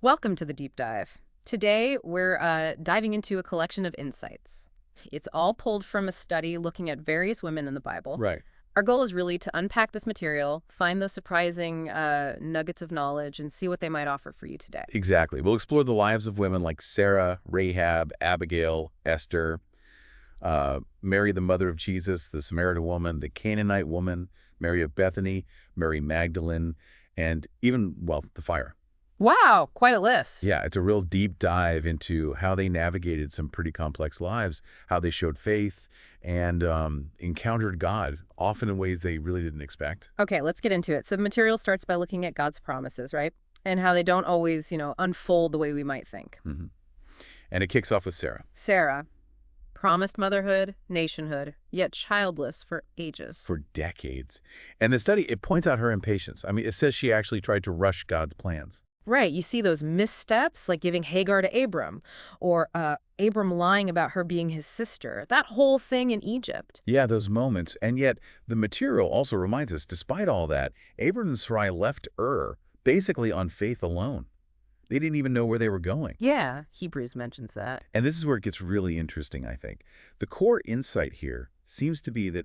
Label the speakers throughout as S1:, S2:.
S1: Welcome to the deep dive. Today, we're diving into a collection of insights. It's all pulled from a study looking at various women in the Bible.
S2: Right.
S1: Our goal is really to unpack this material, find those surprising nuggets of knowledge, and see what they might offer for you today.
S2: Exactly. We'll explore the lives of women like Sarah, Rahab, Abigail, Esther, Mary, the mother of Jesus, the Samaritan Woman, the Canaanite Woman, Mary of Bethany, Mary Magdalene, and even, well, the fire.
S1: Wow, quite a list.
S2: Yeah, it's a real deep dive into how they navigated some pretty complex lives, how they showed faith and encountered God, often in ways they really didn't expect.
S1: Okay, let's get into it. So the material starts by looking at God's promises, right? And how they don't always, unfold the way we might think.
S2: hmm And it kicks off with Sarah.
S1: Sarah, promised motherhood, nationhood, yet childless for ages.
S2: For decades. And the study, it points out her impatience. I mean, it says she actually tried to rush God's plans.
S1: Right, you see those missteps, like giving Hagar to Abram, or Abram lying about her being his sister. That whole thing in Egypt.
S2: Yeah, those moments. And yet, the material also reminds us, despite all that, Abram and Sarai left Ur basically on faith alone. They didn't even know where they were going.
S1: Yeah, Hebrews mentions that.
S2: And this is where it gets really interesting, I think. The core insight here seems to be that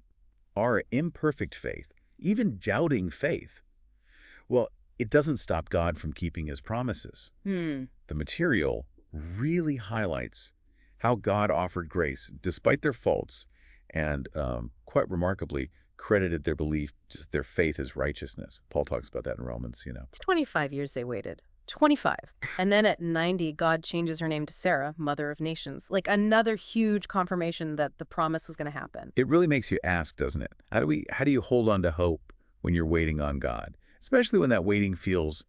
S2: our imperfect faith, even doubting faith, well, it doesn't stop God from keeping his promises. The material really highlights how God offered grace despite their faults and, quite remarkably, credited their belief, just their faith as righteousness. Paul talks about that in Romans,
S1: It's 25 years they waited. 25. And then at 90, God changes her name to Sarah, Mother of Nations. Like another huge confirmation that the promise was going to happen.
S2: It really makes you ask, doesn't it? How do you hold on to hope when you're waiting on God? Especially when that waiting feels,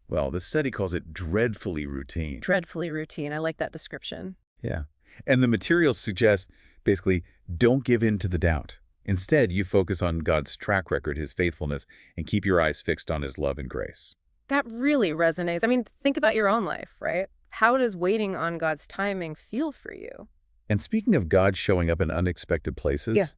S2: well, the study calls it dreadfully routine.
S1: Dreadfully routine. I like that description.
S2: Yeah. And the materials suggest, basically, don't give in to the doubt. Instead, you focus on God's track record, his faithfulness, and keep your eyes fixed on his love and grace.
S1: That really resonates. I mean, think about your own life, right? How does waiting on God's timing feel for you?
S2: And speaking of God showing up in unexpected places,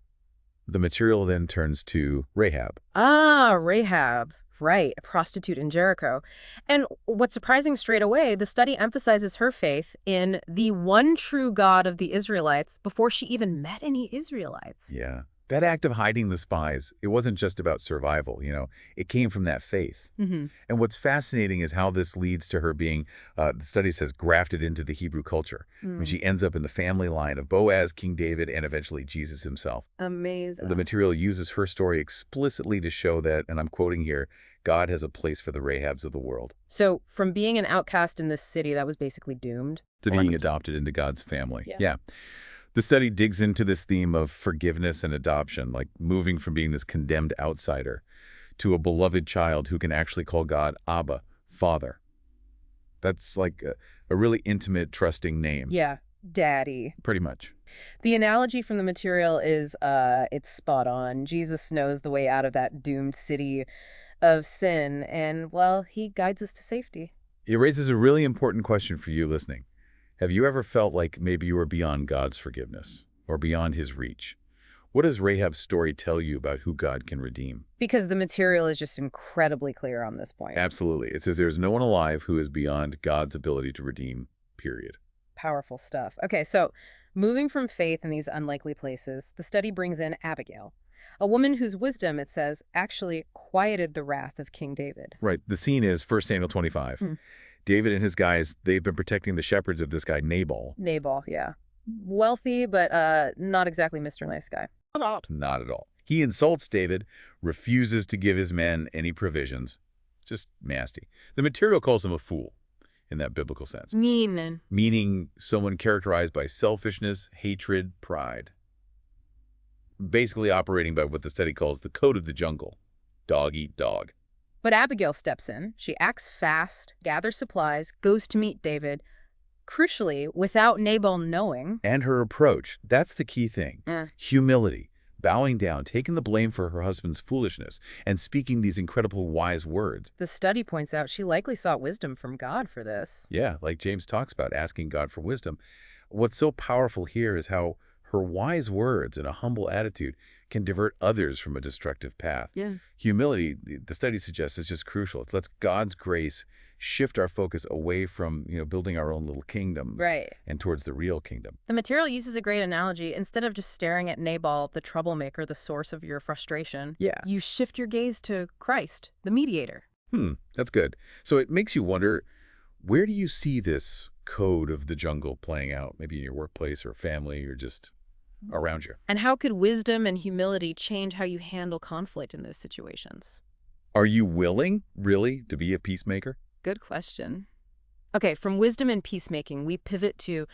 S2: the material then turns to Rahab.
S1: Ah, Rahab. Right, a prostitute in Jericho. And what's surprising straight away, the study emphasizes her faith in the one true God of the Israelites before she even met any Israelites.
S2: Yeah. That act of hiding the spies, it wasn't just about survival, It came from that faith. And what's fascinating is how this leads to her being, the study says, grafted into the Hebrew culture. When she ends up in the family line of Boaz, King David, and eventually Jesus himself.
S1: Amazing.
S2: The material uses her story explicitly to show that, and I'm quoting here, God has a place for the Rahabs of the world.
S1: So from being an outcast in this city that was basically doomed
S2: To being adopted into God's family.
S1: Yeah.
S2: The study digs into this theme of forgiveness and adoption, like moving from being this condemned outsider to a beloved child who can actually call God Abba, Father. That's like a really intimate, trusting name.
S1: Yeah, Daddy.
S2: Pretty much.
S1: The analogy from the material is it's spot on. Jesus knows the way out of that doomed city of sin, and, well, he guides us to safety.
S2: It raises a really important question for you listening. Have you ever felt like maybe you were beyond God's forgiveness or beyond his reach? What does Rahab's story tell you about who God can redeem?
S1: Because the material is just incredibly clear on this point.
S2: Absolutely. It says there's no one alive who is beyond God's ability to redeem, period.
S1: Powerful stuff. Okay, so moving from faith in these unlikely places, the study brings in Abigail, a woman whose wisdom, it says, actually quieted the wrath of King David.
S2: Right. The scene is 1 Samuel 25. David and his guys, they've been protecting the shepherds of this guy, Nabal.
S1: Nabal, yeah. Wealthy, but not exactly Mr. Nice Guy.
S2: Not at all. He insults David, refuses to give his men any provisions. Just nasty. The material calls him a fool in that biblical sense. Meaning someone characterized by selfishness, hatred, pride. Basically operating by what the study calls the code of the jungle. Dog eat dog.
S1: But Abigail steps in. She acts fast, gathers supplies, goes to meet David, crucially, without Nabal knowing.
S2: And her approach, that's the key thing. Humility, bowing down, taking the blame for her husband's foolishness, and speaking these incredible wise words.
S1: The study points out she likely sought wisdom from God for this.
S2: Yeah, like James talks about, asking God for wisdom. What's so powerful here is how her wise words and a humble attitude can divert others from a destructive path.
S1: Yeah.
S2: Humility, the study suggests, is just crucial. It lets God's grace shift our focus away from, building our own little kingdom
S1: Right.
S2: and towards the real kingdom.
S1: The material uses a great analogy. Instead of just staring at Nabal, the troublemaker, the source of your frustration,
S2: Yeah.
S1: you shift your gaze to Christ, the mediator.
S2: That's good. So it makes you wonder, where do you see this code of the jungle playing out? Maybe in your workplace or family or just around you.
S1: And how could wisdom and humility change how you handle conflict in those situations?
S2: Are you willing, really, to be a peacemaker?
S1: Good question. Okay, from wisdom and peacemaking, we pivot to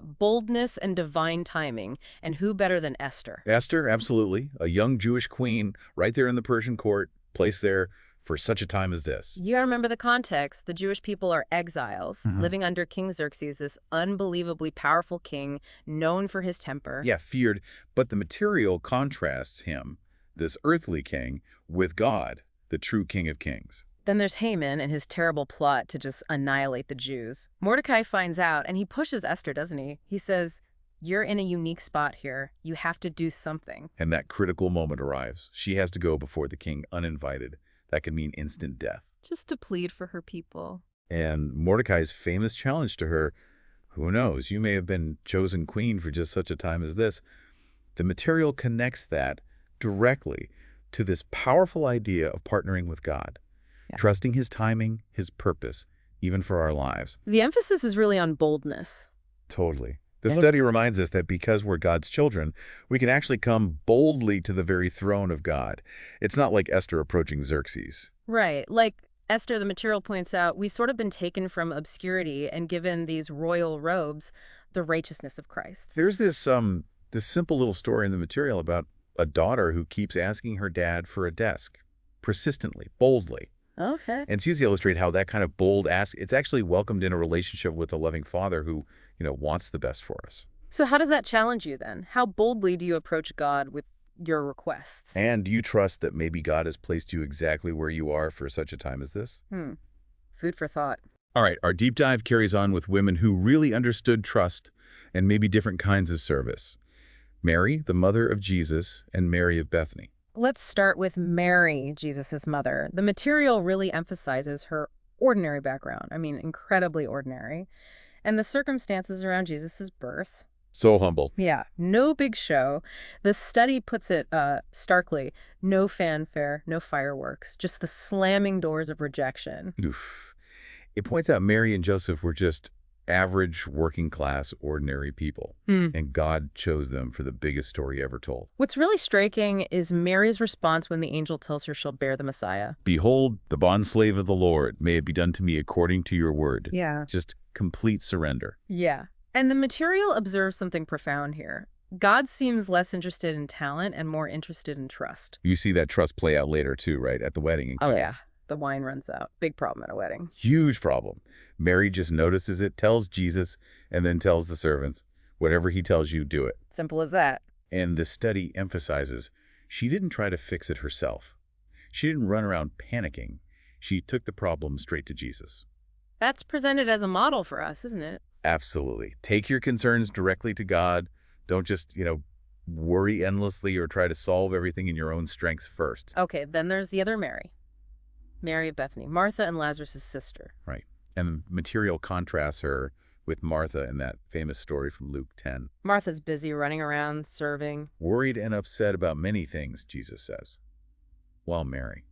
S1: boldness and divine timing. And who better than Esther?
S2: Esther, absolutely. A young Jewish queen right there in the Persian court, placed there for such a time as this.
S1: You gotta remember the context. The Jewish people are exiles,
S2: Mhm.
S1: living under King Xerxes, this unbelievably powerful king known for his temper.
S2: Yeah, feared, but the material contrasts him, this earthly king, with God, the true King of Kings.
S1: Then there's Haman and his terrible plot to just annihilate the Jews. Mordecai finds out, and he pushes Esther, doesn't he? He says, you're in a unique spot here. You have to do something.
S2: And that critical moment arrives. She has to go before the king uninvited. That can mean instant death.
S1: Just to plead for her people.
S2: And Mordecai's famous challenge to her, who knows, you may have been chosen queen for just such a time as this. The material connects that directly to this powerful idea of partnering with God, trusting his timing, his purpose, even for our lives.
S1: The emphasis is really on boldness.
S2: Totally. The study reminds us that because we're God's children, we can actually come boldly to the very throne of God. It's not like Esther approaching Xerxes.
S1: Right. Like Esther, the material points out, we've sort of been taken from obscurity and given these royal robes, the righteousness of Christ.
S2: There's this simple little story in the material about a daughter who keeps asking her dad for a desk, persistently, boldly.
S1: Okay.
S2: And sees to illustrate how that kind of bold ask, it's actually welcomed in a relationship with a loving father who, wants the best for us.
S1: So how does that challenge you then? How boldly do you approach God with your requests?
S2: And do you trust that maybe God has placed you exactly where you are for such a time as this?
S1: Food for thought.
S2: All right, our deep dive carries on with women who really understood trust and maybe different kinds of service. Mary, the mother of Jesus, and Mary of Bethany.
S1: Let's start with Mary, Jesus' mother. The material really emphasizes her ordinary background. I mean, incredibly ordinary. And the circumstances around Jesus' birth.
S2: So humble.
S1: Yeah, no big show. The study puts it starkly. No fanfare, no fireworks, just the slamming doors of rejection.
S2: Oof. It points out Mary and Joseph were just average, working-class, ordinary people. And God chose them for the biggest story ever told.
S1: What's really striking is Mary's response when the angel tells her she'll bear the Messiah.
S2: Behold, the bondslave of the Lord, may it be done to me according to your word.
S1: Yeah.
S2: Just complete surrender.
S1: Yeah. And the material observes something profound here. God seems less interested in talent and more interested in trust.
S2: You see that trust play out later too, right? At the wedding. In Cana.
S1: Yeah. The wine runs out. Big problem at a wedding.
S2: Huge problem. Mary just notices it, tells Jesus, and then tells the servants, whatever he tells you, do it.
S1: Simple as that.
S2: And the study emphasizes she didn't try to fix it herself. She didn't run around panicking. She took the problem straight to Jesus.
S1: That's presented as a model for us, isn't it?
S2: Absolutely. Take your concerns directly to God. Don't just, worry endlessly or try to solve everything in your own strength first.
S1: Okay, then there's the other Mary. Mary of Bethany, Martha and Lazarus' sister.
S2: Right. And material contrasts her with Martha in that famous story from Luke 10.
S1: Martha's busy running around, serving.
S2: Worried and upset about many things, Jesus says. While Mary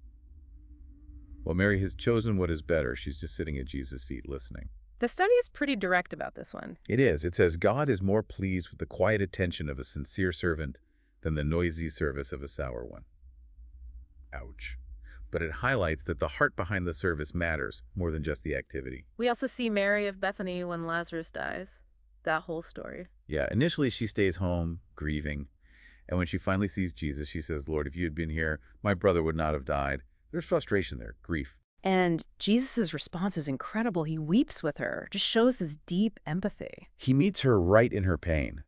S2: has chosen what is better. She's just sitting at Jesus' feet listening.
S1: The study is pretty direct about this one.
S2: It is. It says, God is more pleased with the quiet attention of a sincere servant than the noisy service of a sour one. Ouch. But it highlights that the heart behind the service matters more than just the activity.
S1: We also see Mary of Bethany when Lazarus dies. That whole story.
S2: Yeah, initially she stays home, grieving. And when she finally sees Jesus, she says, Lord, if you had been here, my brother would not have died. There's frustration there, grief.
S1: And Jesus' response is incredible. He weeps with her, just shows this deep empathy.
S2: He meets her right in her pain.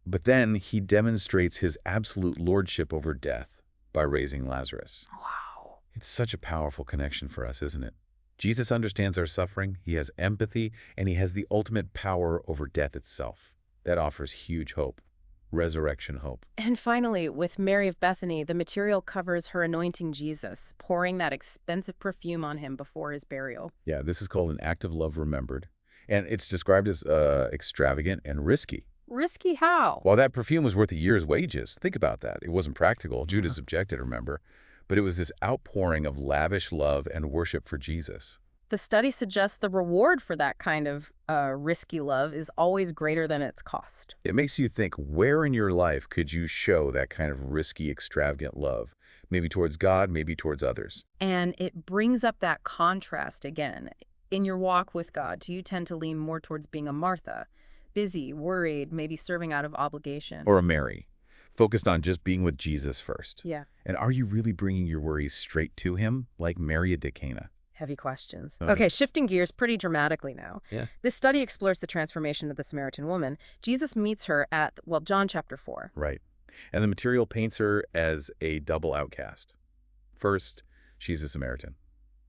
S2: But then he demonstrates his absolute lordship over death by raising Lazarus.
S1: Wow.
S2: It's such a powerful connection for us, isn't it? Jesus understands our suffering, he has empathy, and he has the ultimate power over death itself. That offers huge hope. resurrection hope.
S1: And finally, with Mary of Bethany, the material covers her anointing Jesus, pouring that expensive perfume on him before his burial.
S2: Yeah, this is called an act of love remembered. And it's described as extravagant and risky.
S1: Risky how?
S2: While that perfume was worth a year's wages, think about that. It wasn't practical. Judas objected, remember. But it was this outpouring of lavish love and worship for Jesus.
S1: The study suggests the reward for that kind of risky love is always greater than its cost.
S2: It makes you think, where in your life could you show that kind of risky, extravagant love? Maybe towards God, maybe towards others.
S1: And it brings up that contrast again. In your walk with God, do you tend to lean more towards being a Martha? Busy, worried, maybe serving out of obligation.
S2: Or a Mary, focused on just being with Jesus first.
S1: Yeah.
S2: And are you really bringing your worries straight to him, like Mary of Cana?
S1: Heavy questions.
S2: Okay.
S1: Okay, shifting gears pretty dramatically now.
S2: Yeah.
S1: This study explores the transformation of the Samaritan woman. Jesus meets her at, well, John chapter 4.
S2: Right. And the material paints her as a double outcast. First, she's a Samaritan.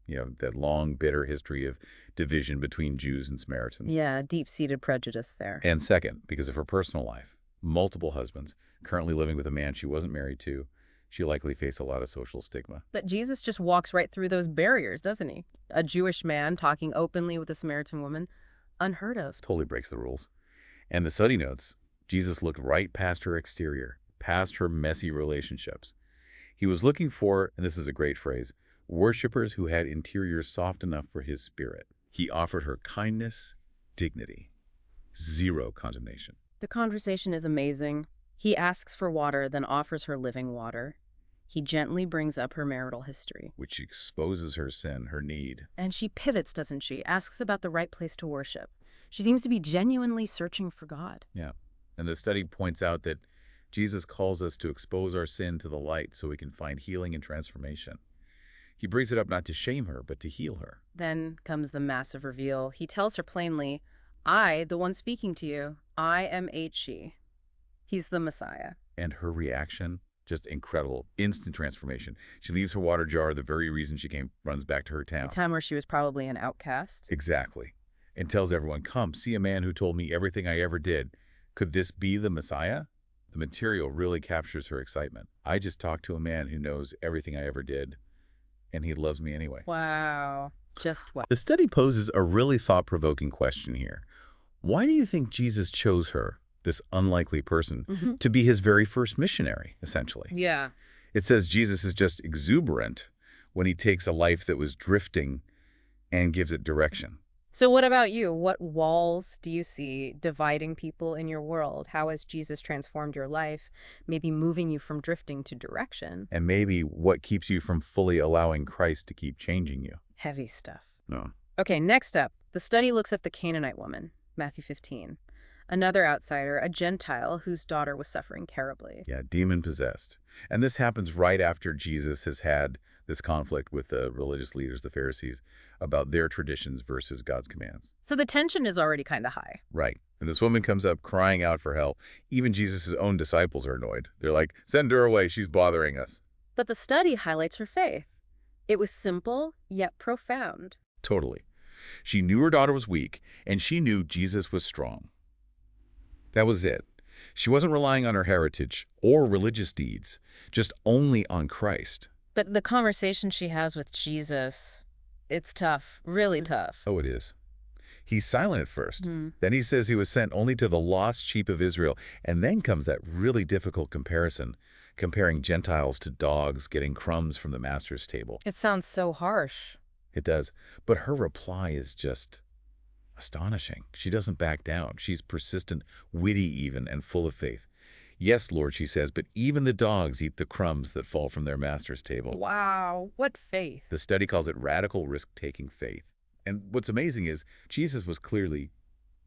S2: You know, that long, bitter history of division between Jews and Samaritans.
S1: Yeah, deep-seated prejudice there.
S2: And second, because of her personal life, multiple husbands, currently living with a man she wasn't married to, she likely faced a lot of social stigma.
S1: But Jesus just walks right through those barriers, doesn't he? A Jewish man talking openly with a Samaritan woman, unheard of.
S2: Totally breaks the rules. And the study notes, Jesus looked right past her exterior, past her messy relationships. He was looking for, and this is a great phrase, worshipers who had interiors soft enough for his spirit. He offered her kindness, dignity, zero condemnation.
S1: The conversation is amazing. He asks for water, then offers her living water. He gently brings up her marital history.
S2: Which exposes her sin, her need.
S1: And she pivots, doesn't she? Asks about the right place to worship. She seems to be genuinely searching for God.
S2: Yeah. And the study points out that Jesus calls us to expose our sin to the light so we can find healing and transformation. He brings it up not to shame her, but to heal her.
S1: Then comes the massive reveal. He tells her plainly, I, the one speaking to you, I am she. He's the Messiah.
S2: And her reaction, just incredible, instant transformation. She leaves her water jar, the very reason she came, runs back to her town.
S1: A time where she was probably an outcast.
S2: Exactly. And tells everyone, come, see a man who told me everything I ever did. Could this be the Messiah? The material really captures her excitement. I just talked to a man who knows everything I ever did, and he loves me anyway.
S1: Wow. Just what?
S2: The study poses a really thought-provoking question here. Why do you think Jesus chose her, this unlikely person, to be his very first missionary, essentially?
S1: Yeah.
S2: It says Jesus is just exuberant when he takes a life that was drifting and gives it direction.
S1: So what about you? What walls do you see dividing people in your world? How has Jesus transformed your life, maybe moving you from drifting to direction?
S2: And maybe what keeps you from fully allowing Christ to keep changing you?
S1: Heavy stuff.
S2: No.
S1: Okay, next up, the study looks at the Canaanite woman, Matthew 15. Another outsider, a Gentile whose daughter was suffering terribly.
S2: Yeah, demon-possessed. And this happens right after Jesus has had this conflict with the religious leaders, the Pharisees, about their traditions versus God's commands.
S1: So the tension is already kind of high.
S2: Right. And this woman comes up crying out for help. Even Jesus' own disciples are annoyed. They're like, send her away, she's bothering us.
S1: But the study highlights her faith. It was simple, yet profound.
S2: Totally. She knew her daughter was weak, and she knew Jesus was strong. That was it. She wasn't relying on her heritage or religious deeds, just only on Christ.
S1: But the conversation she has with Jesus, it's tough, really tough.
S2: Oh, it is. He's silent at first. Then he says he was sent only to the lost sheep of Israel. And then comes that really difficult comparison, comparing Gentiles to dogs getting crumbs from the master's table.
S1: It sounds so harsh.
S2: It does. But her reply is just astonishing. She doesn't back down. She's persistent, witty even, and full of faith. Yes, Lord, she says, but even the dogs eat the crumbs that fall from their master's table.
S1: Wow, what faith.
S2: The study calls it radical risk-taking faith. And what's amazing is Jesus was clearly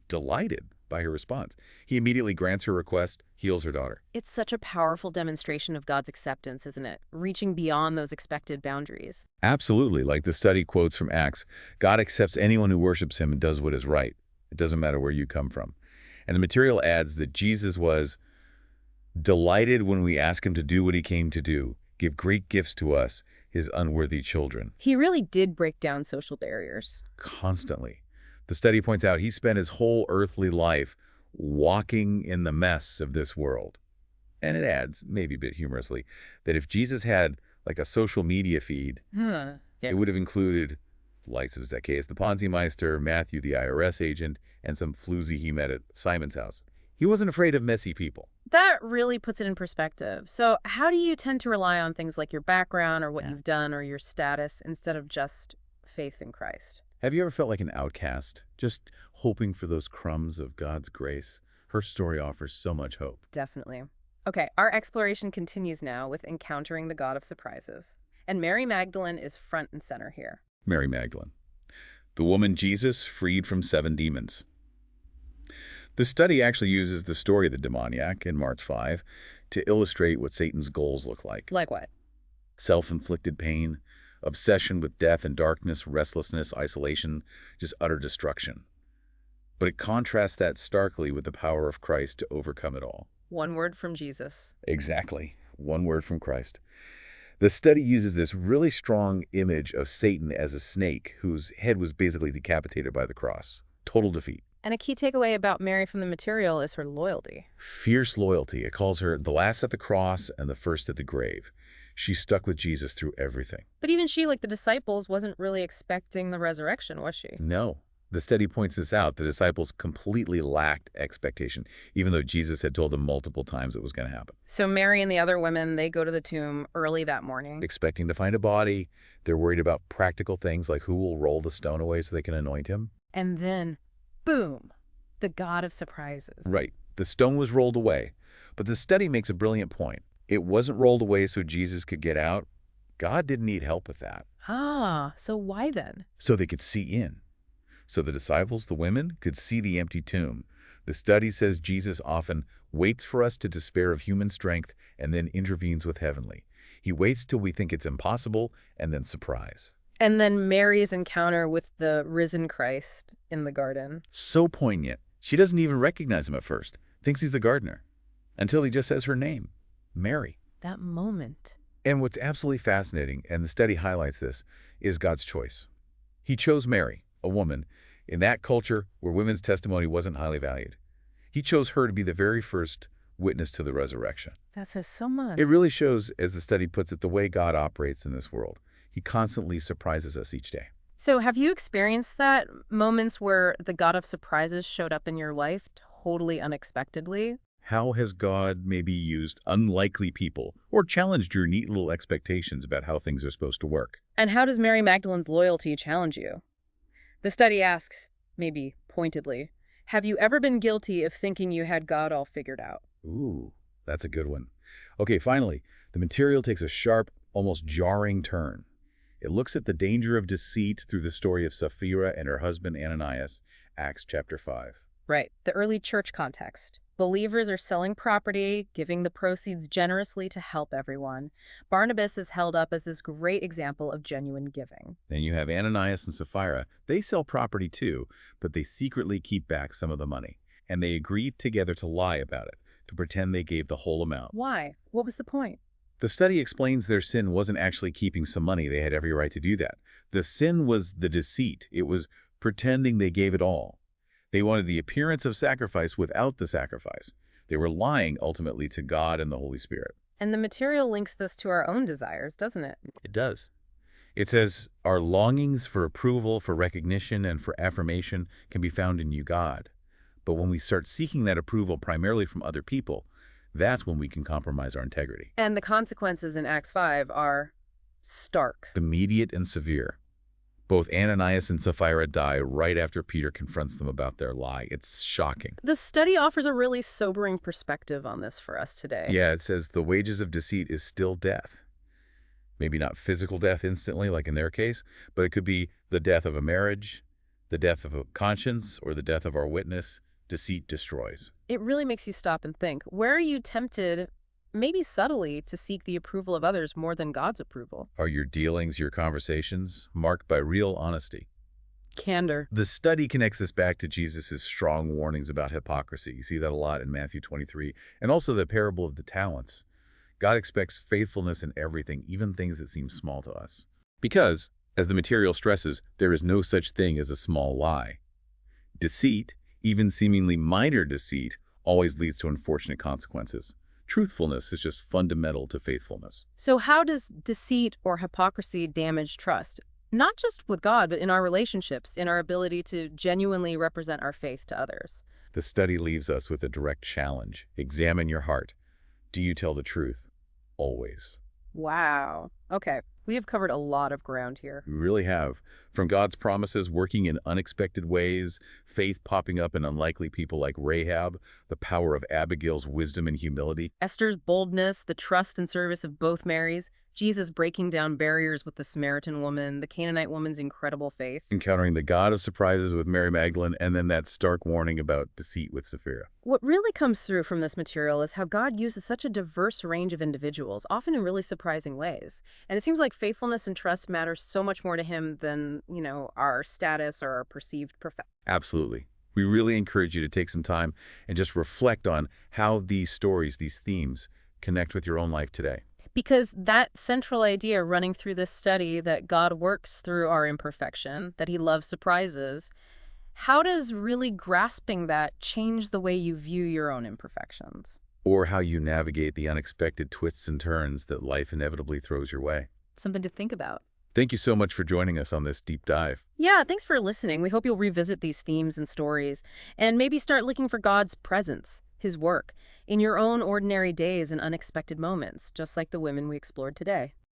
S2: delighted by her response. He immediately grants her request, heals her daughter.
S1: It's such a powerful demonstration of God's acceptance, isn't it? Reaching beyond those expected boundaries.
S2: Absolutely. Like the study quotes from Acts, God accepts anyone who worships him and does what is right. It doesn't matter where you come from. And the material adds that Jesus was delighted when we ask him to do what he came to do, give great gifts to us, his unworthy children.
S1: He really did break down social barriers.
S2: Constantly. The study points out he spent his whole earthly life walking in the mess of this world. And it adds, maybe a bit humorously, that if Jesus had like a social media feed,
S1: Yeah.
S2: it would have included the likes of Zacchaeus the Ponzi Meister, Matthew the IRS agent, and some floozy he met at Simon's house. He wasn't afraid of messy people.
S1: That really puts it in perspective. So how do you tend to rely on things like your background or what
S2: Yeah.
S1: you've done or your status instead of just faith in Christ?
S2: Have you ever felt like an outcast, just hoping for those crumbs of God's grace? Her story offers so much hope.
S1: Definitely. Okay, our exploration continues now with encountering the God of surprises. And Mary Magdalene is front and center here.
S2: Mary Magdalene, the woman Jesus freed from 7 demons. The study actually uses the story of the demoniac in Mark 5 to illustrate what Satan's goals look like.
S1: Like what?
S2: Self-inflicted pain, obsession with death and darkness, restlessness, isolation, just utter destruction. But it contrasts that starkly with the power of Christ to overcome it all.
S1: One word from Jesus.
S2: Exactly. One word from Christ. The study uses this really strong image of Satan as a snake whose head was basically decapitated by the cross. Total defeat.
S1: And a key takeaway about Mary from the material is her loyalty.
S2: Fierce loyalty. It calls her the last at the cross and the first at the grave. She stuck with Jesus through everything.
S1: But even she, like the disciples, wasn't really expecting the resurrection, was she?
S2: No. The study points this out. The disciples completely lacked expectation, even though Jesus had told them multiple times it was going to happen.
S1: So Mary and the other women, they go to the tomb early that morning.
S2: Expecting to find a body. They're worried about practical things like who will roll the stone away so they can anoint him.
S1: And then, boom, the God of surprises.
S2: Right. The stone was rolled away. But the study makes a brilliant point. It wasn't rolled away so Jesus could get out. God didn't need help with that.
S1: Ah, so why then?
S2: So they could see in. So the disciples, the women, could see the empty tomb. The study says Jesus often waits for us to despair of human strength and then intervenes with heavenly. He waits till we think it's impossible and then surprise.
S1: And then Mary's encounter with the risen Christ in the garden.
S2: So poignant. She doesn't even recognize him at first. Thinks he's the gardener. Until he just says her name, Mary.
S1: That moment.
S2: And what's absolutely fascinating, and the study highlights this, is God's choice. He chose Mary, a woman, in that culture where women's testimony wasn't highly valued. He chose her to be the very first witness to the resurrection.
S1: That says so much.
S2: It really shows, as the study puts it, the way God operates in this world. He constantly surprises us each day.
S1: So have you experienced that? Moments where the God of surprises showed up in your life totally unexpectedly?
S2: How has God maybe used unlikely people or challenged your neat little expectations about how things are supposed to work?
S1: And how does Mary Magdalene's loyalty challenge you? The study asks, maybe pointedly, have you ever been guilty of thinking you had God all figured out?
S2: Ooh, that's a good one. Okay, finally, the material takes a sharp, almost jarring turn. It looks at the danger of deceit through the story of Sapphira and her husband Ananias, Acts chapter 5.
S1: Right, the early church context. Believers are selling property, giving the proceeds generously to help everyone. Barnabas is held up as this great example of genuine giving.
S2: Then you have Ananias and Sapphira. They sell property too, but they secretly keep back some of the money. And they agreed together to lie about it, to pretend they gave the whole amount.
S1: Why? What was the point?
S2: The study explains their sin wasn't actually keeping some money. They had every right to do that. The sin was the deceit. It was pretending they gave it all. They wanted the appearance of sacrifice without the sacrifice. They were lying ultimately to God and the Holy Spirit.
S1: And the material links this to our own desires, doesn't it?
S2: It does. It says our longings for approval, for recognition, and for affirmation can be found in you, God. But when we start seeking that approval primarily from other people, that's when we can compromise our integrity.
S1: And the consequences in Acts 5 are stark.
S2: Immediate and severe. Both Ananias and Sapphira die right after Peter confronts them about their lie. It's shocking.
S1: The study offers a really sobering perspective on this for us today.
S2: Yeah, it says the wages of deceit is still death. Maybe not physical death instantly, like in their case, but it could be the death of a marriage, the death of a conscience, or the death of our witness. Deceit destroys.
S1: It really makes you stop and think. Where are you tempted, maybe subtly, to seek the approval of others more than God's approval?
S2: Are your dealings, your conversations, marked by real honesty?
S1: Candor.
S2: The study connects this back to Jesus' strong warnings about hypocrisy. You see that a lot in Matthew 23, and also the parable of the talents. God expects faithfulness in everything, even things that seem small to us. Because, as the material stresses, there is no such thing as a small lie. Deceit, even seemingly minor deceit, always leads to unfortunate consequences. Truthfulness is just fundamental to faithfulness.
S1: So how does deceit or hypocrisy damage trust? Not just with God, but in our relationships, in our ability to genuinely represent our faith to others.
S2: The study leaves us with a direct challenge. Examine your heart. Do you tell the truth? Always.
S1: Wow. Okay. We have covered a lot of ground here.
S2: We really have. From God's promises working in unexpected ways, faith popping up in unlikely people like Rahab, the power of Abigail's wisdom and humility.
S1: Esther's boldness, the trust and service of both Marys, Jesus breaking down barriers with the Samaritan woman, the Canaanite woman's incredible faith.
S2: Encountering the God of surprises with Mary Magdalene, and then that stark warning about deceit with Sapphira.
S1: What really comes through from this material is how God uses such a diverse range of individuals, often in really surprising ways. And it seems like faithfulness and trust matters so much more to him than, our status or our perceived perfection.
S2: Absolutely. We really encourage you to take some time and just reflect on how these stories, these themes, connect with your own life today.
S1: Because that central idea running through this study that God works through our imperfection, that he loves surprises, how does really grasping that change the way you view your own imperfections?
S2: Or how you navigate the unexpected twists and turns that life inevitably throws your way.
S1: Something to think about.
S2: Thank you so much for joining us on this deep dive.
S1: Yeah, thanks for listening. We hope you'll revisit these themes and stories and maybe start looking for God's presence, his work, in your own ordinary days and unexpected moments, just like the women we explored today.